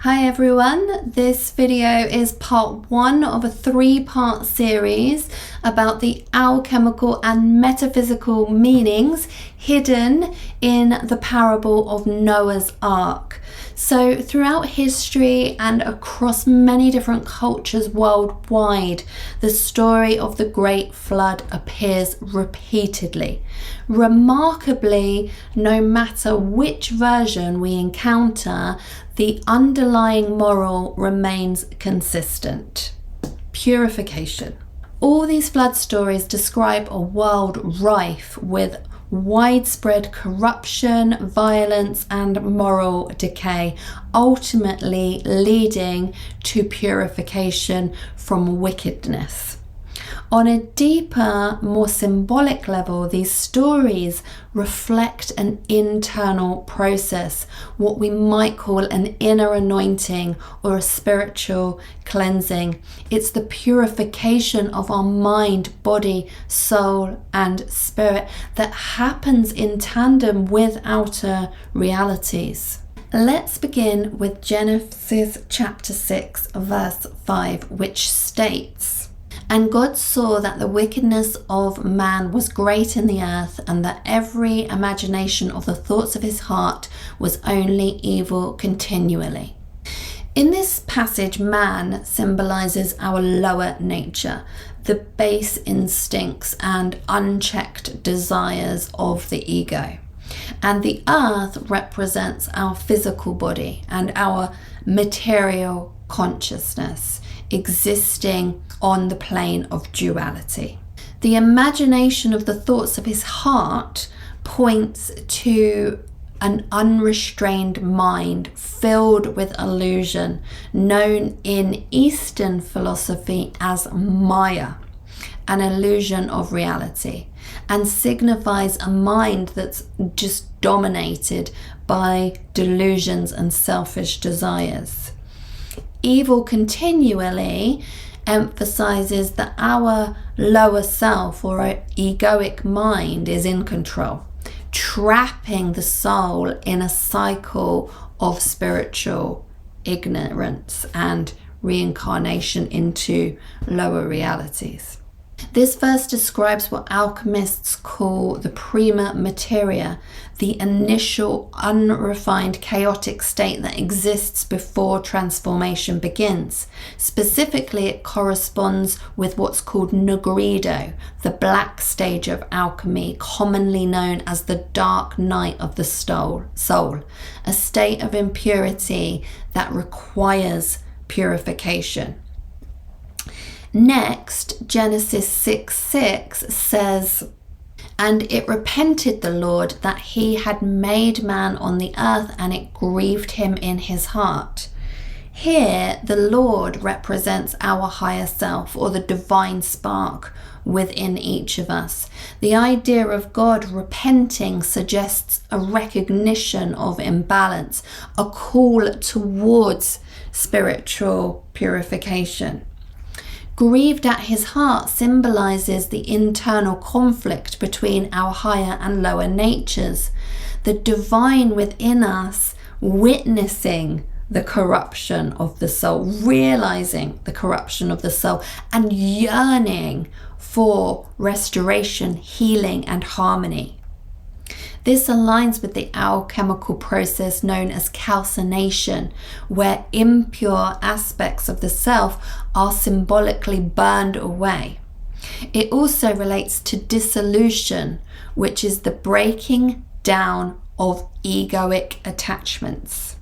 Hi everyone, this video is part one of a three-part series about the alchemical and metaphysical meanings hidden in the parable of Noah's Ark. So throughout history and across many different cultures worldwide, the story of the Great Flood appears repeatedly. Remarkably, no matter which version we encounter, the underlying moral remains consistent. Purification. All these flood stories describe a world rife with widespread corruption, violence, and moral decay, ultimately leading to purification from wickedness. On a deeper, more symbolic level, these stories reflect an internal process, what we might call an inner anointing or a spiritual cleansing. It's the purification of our mind, body, soul, and spirit that happens in tandem with outer realities. Let's begin with Genesis chapter 6, verse 5, which states, "And God saw that the wickedness of man was great in the earth, and that every imagination of the thoughts of his heart was only evil continually." In this passage, man symbolizes our lower nature, the base instincts and unchecked desires of the ego. And the earth represents our physical body and our material consciousness, existing on the plane of duality. The imagination of the thoughts of his heart points to an unrestrained mind filled with illusion, known in Eastern philosophy as Maya, an illusion of reality, and signifies a mind that's just dominated by delusions and selfish desires. Evil continually emphasizes that our lower self or our egoic mind is in control, trapping the soul in a cycle of spiritual ignorance and reincarnation into lower realities. This verse describes what alchemists call the prima materia, the initial unrefined chaotic state that exists before transformation begins. Specifically, it corresponds with what's called nigredo, the black stage of alchemy, commonly known as the dark night of the soul, a state of impurity that requires purification. Next, Genesis 6:6 says, "And it repented the Lord that he had made man on the earth, and it grieved him in his heart." Here, the Lord represents our higher self, or the divine spark within each of us. The idea of God repenting suggests a recognition of imbalance, a call towards spiritual purification. Grieved at his heart symbolizes the internal conflict between our higher and lower natures, the divine within us witnessing the corruption of the soul, realizing the corruption of the soul, and yearning for restoration, healing, and harmony. This aligns with the alchemical process known as calcination, where impure aspects of the self are symbolically burned away. It also relates to dissolution, which is the breaking down of egoic attachments.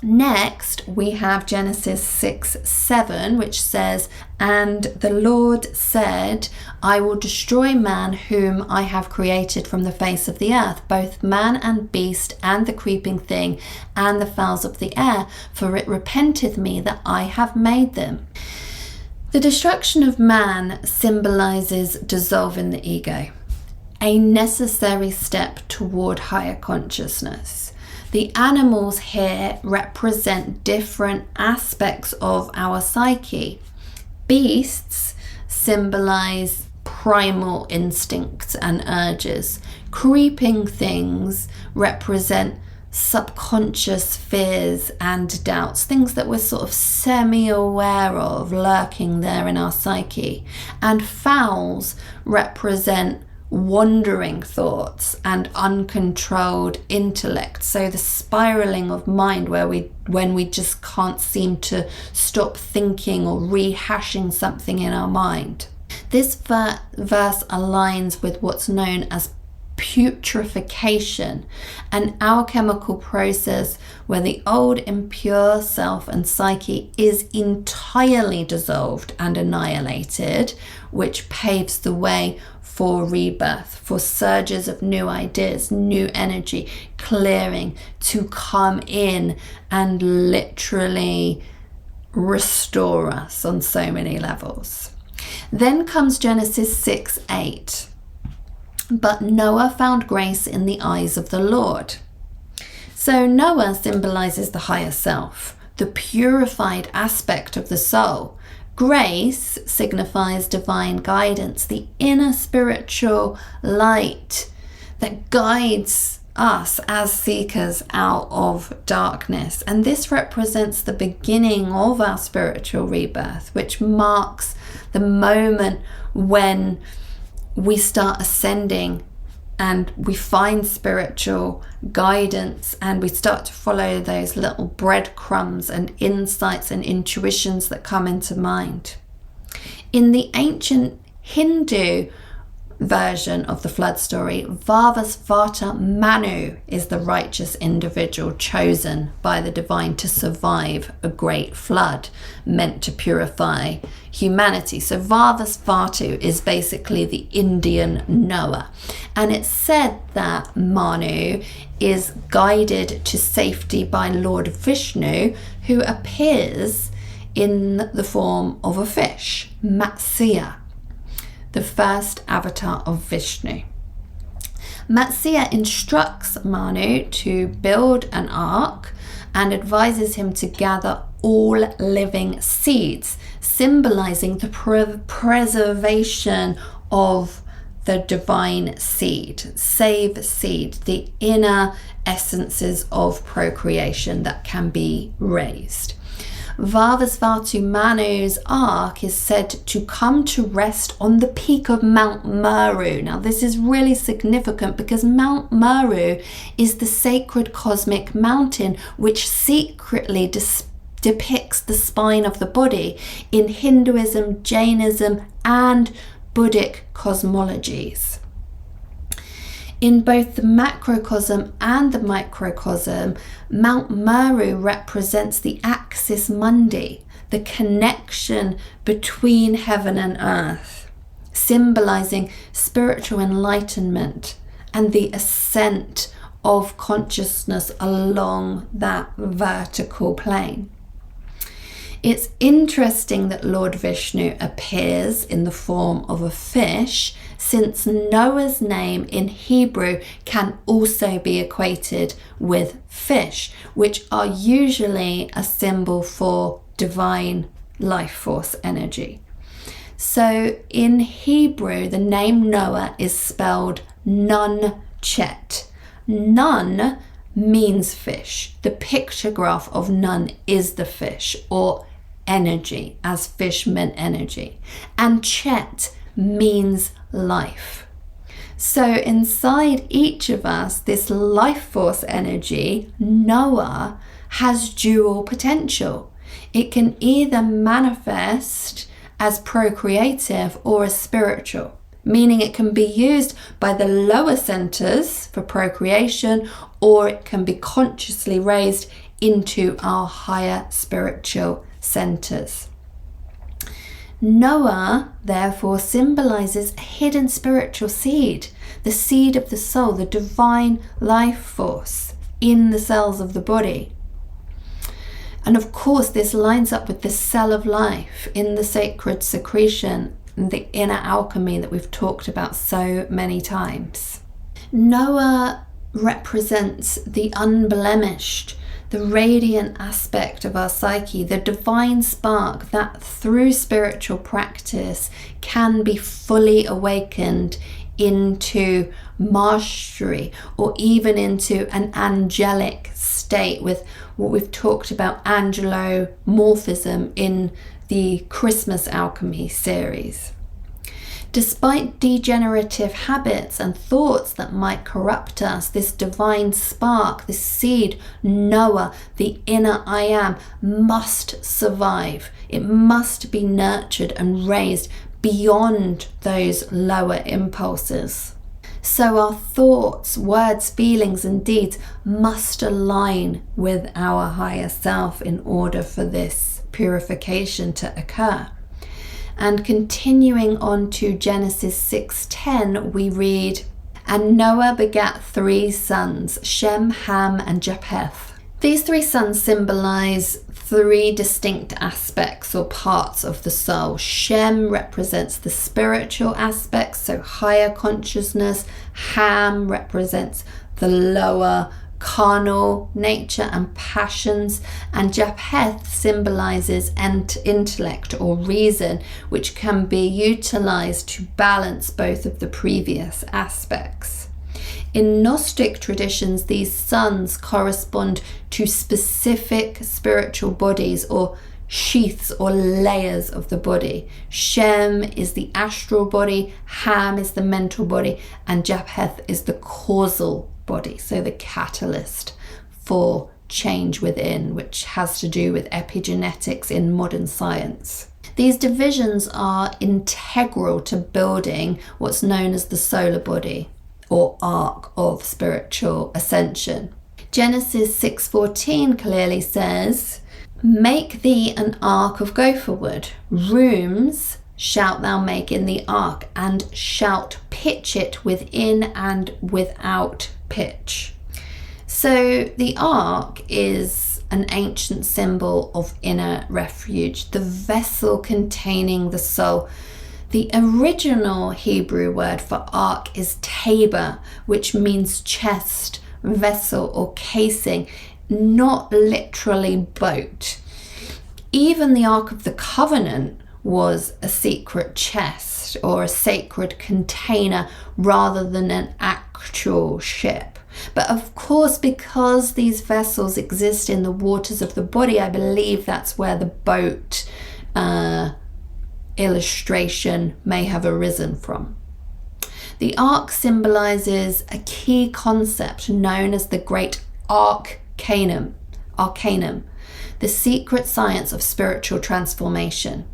Next, we have Genesis 6:7, which says, "And the Lord said, I will destroy man whom I have created from the face of the earth, both man and beast, and the creeping thing, and the fowls of the air, for it repenteth me that I have made them." The destruction of man symbolizes dissolving the ego, a necessary step toward higher consciousness. The animals here represent different aspects of our psyche. Beasts symbolize primal instincts and urges. Creeping things represent subconscious fears and doubts, things that we're sort of semi-aware of lurking there in our psyche. And fowls represent wandering thoughts and uncontrolled intellect, so the spiraling of mind when we just can't seem to stop thinking or rehashing something in our mind. This verse aligns with what's known as purification, an alchemical process where the old impure self and psyche is entirely dissolved and annihilated, which paves the way for rebirth, for surges of new ideas, new energy, clearing to come in and literally restore us on so many levels. Then comes Genesis 6:8. But Noah found grace in the eyes of the Lord. So Noah symbolizes the higher self, the purified aspect of the soul. Grace signifies divine guidance, the inner spiritual light that guides us as seekers out of darkness. And this represents the beginning of our spiritual rebirth, which marks the moment when we start ascending and we find spiritual guidance and we start to follow those little breadcrumbs and insights and intuitions that come into mind. In the ancient Hindu version of the flood story, Vavasvata Manu is the righteous individual chosen by the divine to survive a great flood meant to purify humanity. So Vavasvatu is basically the Indian Noah, and it's said that Manu is guided to safety by Lord Vishnu, who appears in the form of a fish, Matsya, the first avatar of Vishnu. Matsya instructs Manu to build an ark and advises him to gather all living seeds, symbolizing the preservation of the divine seed, save seed, the inner essences of procreation that can be raised. Vavasvatu Manu's ark is said to come to rest on the peak of Mount Meru. Now this is really significant because Mount Meru is the sacred cosmic mountain which secretly depicts the spine of the body in Hinduism, Jainism and Buddhic cosmologies. In both the macrocosm and the microcosm, Mount Meru represents the axis mundi, the connection between heaven and earth, symbolizing spiritual enlightenment and the ascent of consciousness along that vertical plane. It's interesting that Lord Vishnu appears in the form of a fish, since Noah's name in Hebrew can also be equated with fish, which are usually a symbol for divine life force energy. So in Hebrew, the name Noah is spelled Nun-Chet. Nun means fish. The pictograph of Nun is the fish, or energy, as fish meant energy. And Chet means life. So inside each of us, this life force energy, Noah, has dual potential. It can either manifest as procreative or as spiritual, meaning it can be used by the lower centers for procreation, or it can be consciously raised into our higher spiritual centers. Noah, therefore, symbolizes a hidden spiritual seed, the seed of the soul, the divine life force in the cells of the body. And of course, this lines up with the cell of life in the sacred secretion, the inner alchemy that we've talked about so many times. Noah represents the unblemished, the radiant aspect of our psyche, the divine spark that through spiritual practice can be fully awakened into mastery or even into an angelic state with what we've talked about, angelomorphism, in the Christmas alchemy series. Despite degenerative habits and thoughts that might corrupt us, this divine spark, this seed, Noah, the inner I am, must survive. It must be nurtured and raised beyond those lower impulses. So our thoughts, words, feelings, and deeds must align with our higher self in order for this purification to occur. And continuing on to Genesis 6:10, we read, "And Noah begat 3 sons, Shem, Ham, and Japheth." These 3 sons symbolize 3 distinct aspects or parts of the soul. Shem represents the spiritual aspects, so higher consciousness. Ham represents the lower carnal nature and passions, and Japheth symbolizes intellect or reason, which can be utilized to balance both of the previous aspects. In Gnostic traditions, these sons correspond to specific spiritual bodies or sheaths or layers of the body. Shem is the astral body, Ham is the mental body, and Japheth is the causal body, so the catalyst for change within, which has to do with epigenetics in modern science. These divisions are integral to building what's known as the solar body or arc of spiritual ascension. Genesis 6:14 clearly says, "Make thee an ark of gopher wood. Rooms shalt thou make in the ark, and shalt pitch it within and without pitch." So the ark is an ancient symbol of inner refuge, the vessel containing the soul. The original Hebrew word for ark is tabor, which means chest, vessel, or casing, not literally boat. Even the Ark of the Covenant was a secret chest or a sacred container rather than an actual ship. But of course, because these vessels exist in the waters of the body, I believe that's where the boat illustration may have arisen from. The ark symbolizes a key concept known as the great arcanum, the secret science of spiritual transformation.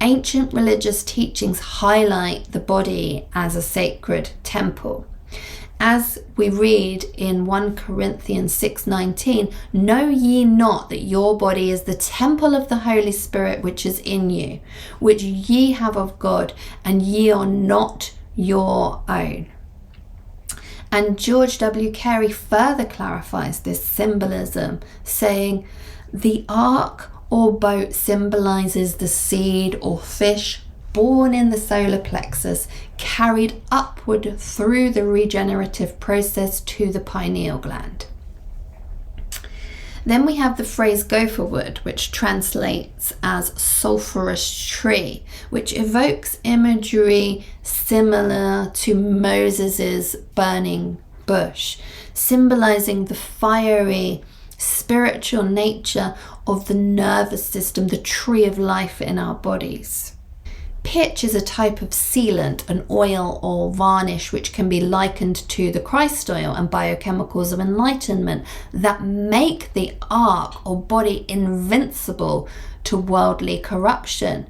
Ancient religious teachings highlight the body as a sacred temple. As we read in 1 Corinthians 6:19, "Know ye not that your body is the temple of the Holy Spirit which is in you, which ye have of God, and ye are not your own." And George W. Carey further clarifies this symbolism, saying, "The ark or boat symbolizes the seed or fish born in the solar plexus, carried upward through the regenerative process to the pineal gland." Then we have the phrase gopher wood, which translates as sulphurous tree, which evokes imagery similar to Moses's burning bush, symbolizing the fiery spiritual nature of the nervous system, the tree of life in our bodies. Pitch is a type of sealant, an oil or varnish, which can be likened to the Christ oil and biochemicals of enlightenment that make the ark or body invincible to worldly corruption.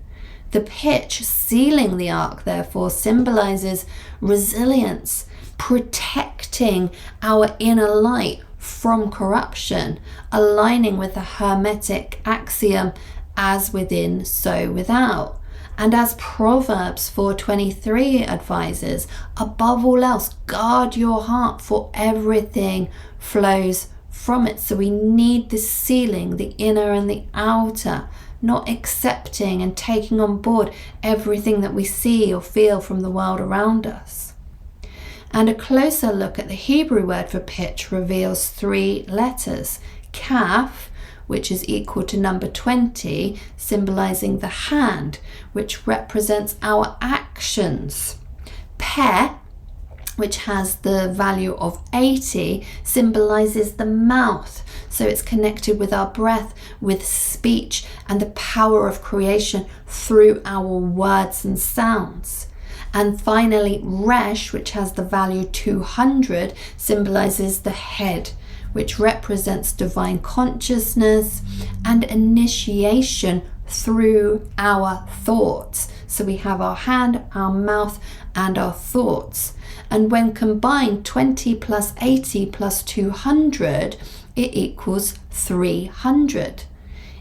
The pitch sealing the ark, therefore, symbolizes resilience, protecting our inner light from corruption, aligning with the Hermetic axiom, "as within, so without." And as Proverbs 4:23 advises, above all else, guard your heart, for everything flows from it. So we need this sealing, the inner and the outer, not accepting and taking on board everything that we see or feel from the world around us. And a closer look at the Hebrew word for pitch reveals 3 letters. Kaf, which is equal to number 20, symbolizing the hand, which represents our actions. Peh, which has the value of 80, symbolises the mouth. So it's connected with our breath, with speech, and the power of creation through our words and sounds. And finally, Resh, which has the value 200, symbolises the head, which represents divine consciousness and initiation through our thoughts. So we have our hand, our mouth, and our thoughts. And when combined, 20 plus 80 plus 200, it equals 300.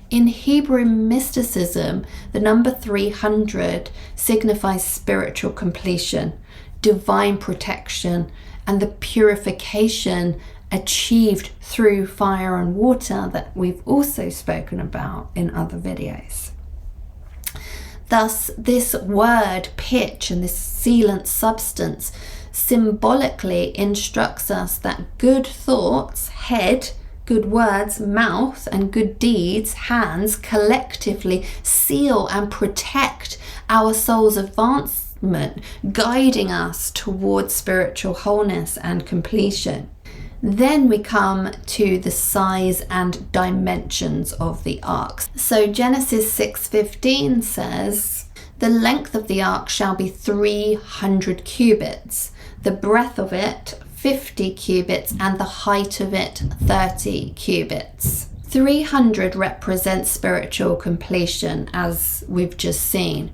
In Hebrew mysticism, the number 300 signifies spiritual completion, divine protection, and the purification achieved through fire and water that we've also spoken about in other videos. Thus, this word pitch and this sealant substance symbolically instructs us that good thoughts, head, good words, mouth, and good deeds, hands, collectively seal and protect our soul's advancement, guiding us towards spiritual wholeness and completion. Then we come to the size and dimensions of the ark. So Genesis 6:15 says, "The length of the ark shall be 300 cubits, the breadth of it 50 cubits, and the height of it 30 cubits." 300 represents spiritual completion, as we've just seen.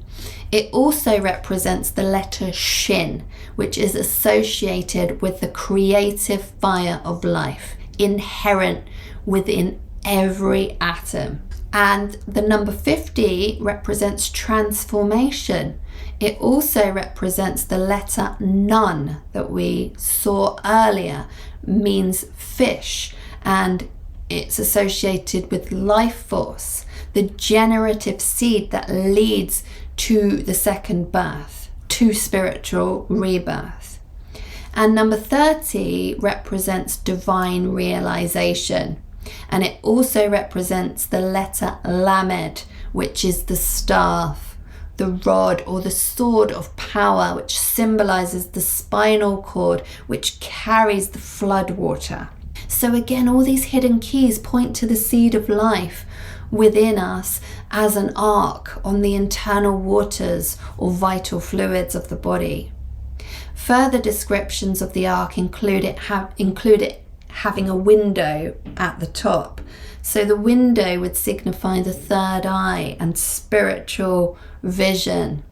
It also represents the letter Shin, which is associated with the creative fire of life, inherent within every atom. And the number 50 represents transformation. It also represents the letter Nun that we saw earlier, means fish, and it's associated with life force, the generative seed that leads to the second birth, to spiritual rebirth. And number 30 represents divine realization, and it also represents the letter Lamed, which is the staff, the rod or the sword of power, which symbolizes the spinal cord which carries the flood water. So again, all these hidden keys point to the seed of life within us as an ark on the internal waters or vital fluids of the body. Further descriptions of the ark include it having a window at the top. So the window would signify the third eye and spiritual vision.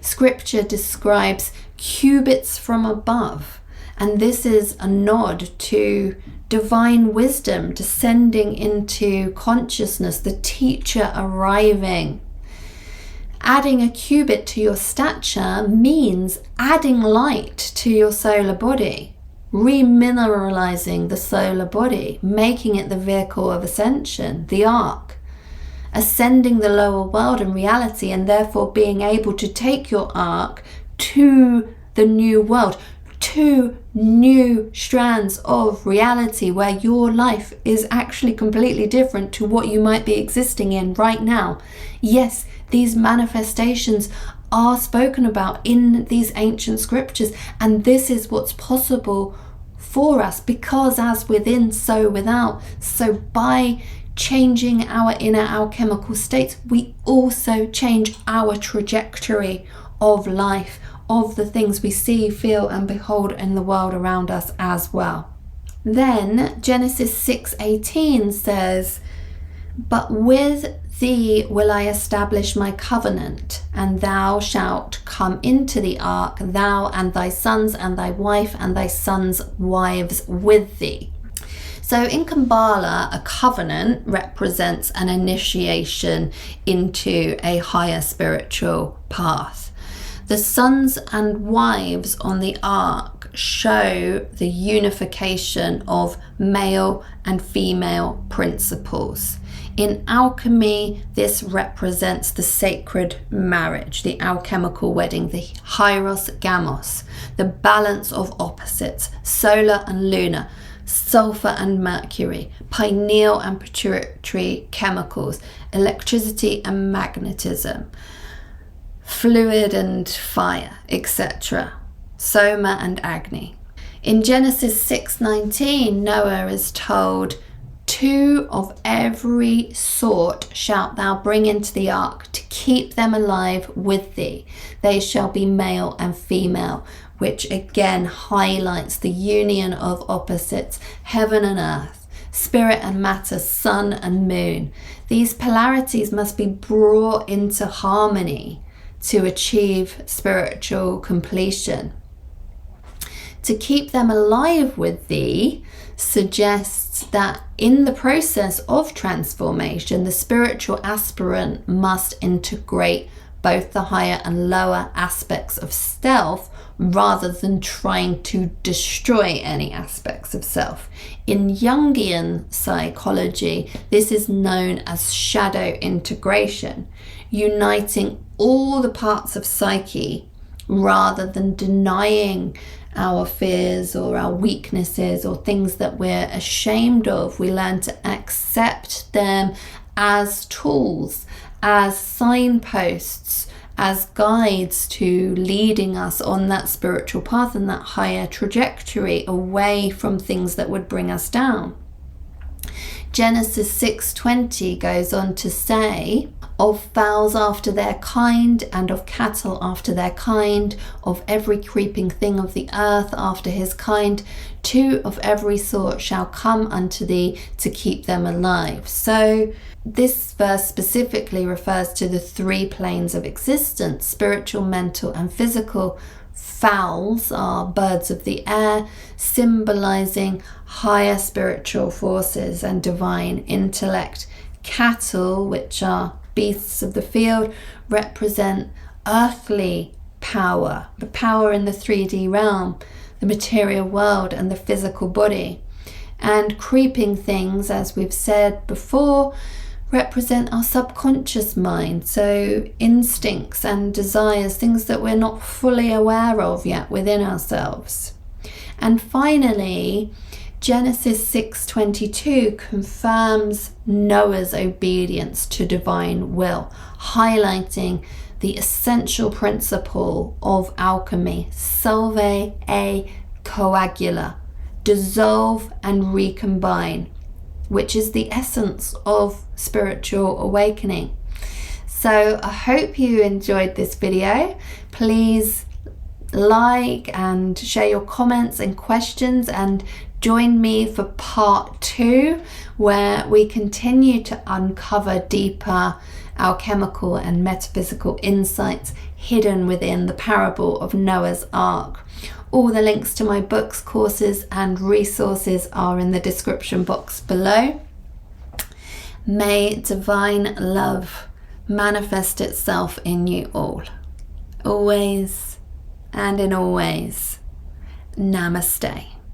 Scripture describes cubits from above, and this is a nod to divine wisdom descending into consciousness, the teacher arriving. Adding a cubit to your stature means adding light to your solar body, remineralizing the solar body, making it the vehicle of ascension, the ark, ascending the lower world and reality, and therefore being able to take your ark to the new world, to new strands of reality where your life is actually completely different to what you might be existing in right now. Yes, these manifestations are spoken about in these ancient scriptures, and this is what's possible for us, because as within, so without. So by changing our inner alchemical states, we also change our trajectory of life, of the things we see, feel, and behold in the world around us as well. Then Genesis 6:18 says, "But with thee will I establish my covenant, and thou shalt come into the ark, thou and thy sons and thy wife and thy sons' wives with thee." So in Kabbalah, a covenant represents an initiation into a higher spiritual path. The sons and wives on the ark show the unification of male and female principles. In alchemy, this represents the sacred marriage, the alchemical wedding, the hieros gamos, the balance of opposites, solar and lunar, sulfur and mercury, pineal and pituitary chemicals, electricity and magnetism, fluid and fire, etc. Soma and Agni. In Genesis 6:19, Noah is told, 2 of every sort shalt thou bring into the ark, to keep them alive with thee. They shall be male and female, which again highlights the union of opposites, heaven and earth, spirit and matter, sun and moon. These polarities must be brought into harmony to achieve spiritual completion. To keep them alive with thee suggests that in the process of transformation, the spiritual aspirant must integrate both the higher and lower aspects of self rather than trying to destroy any aspects of self. In Jungian psychology, this is known as shadow integration, uniting all the parts of psyche rather than denying our fears or our weaknesses or things that we're ashamed of. We learn to accept them as tools, as signposts, as guides to leading us on that spiritual path and that higher trajectory away from things that would bring us down. Genesis 6:20 goes on to say, of fowls after their kind, and of cattle after their kind, of every creeping thing of the earth after his kind, 2 of every sort shall come unto thee, to keep them alive. So this verse specifically refers to the 3 planes of existence, spiritual, mental, and physical. Fowls are birds of the air, symbolizing higher spiritual forces and divine intellect. Cattle, which are beasts of the field, represent earthly power, the power in the 3D realm, the material world, and the physical body. And creeping things, as we've said before, represent our subconscious mind, so instincts and desires, things that we're not fully aware of yet within ourselves. And finally, Genesis 6:22 confirms Noah's obedience to divine will, highlighting the essential principle of alchemy, solve e coagula, dissolve and recombine, which is the essence of spiritual awakening. So I hope you enjoyed this video. Please like and share your comments and questions, and join me for part 2, where we continue to uncover deeper alchemical and metaphysical insights hidden within the parable of Noah's Ark. All the links to my books, courses, and resources are in the description box below. May divine love manifest itself in you all, always and in all ways. Namaste.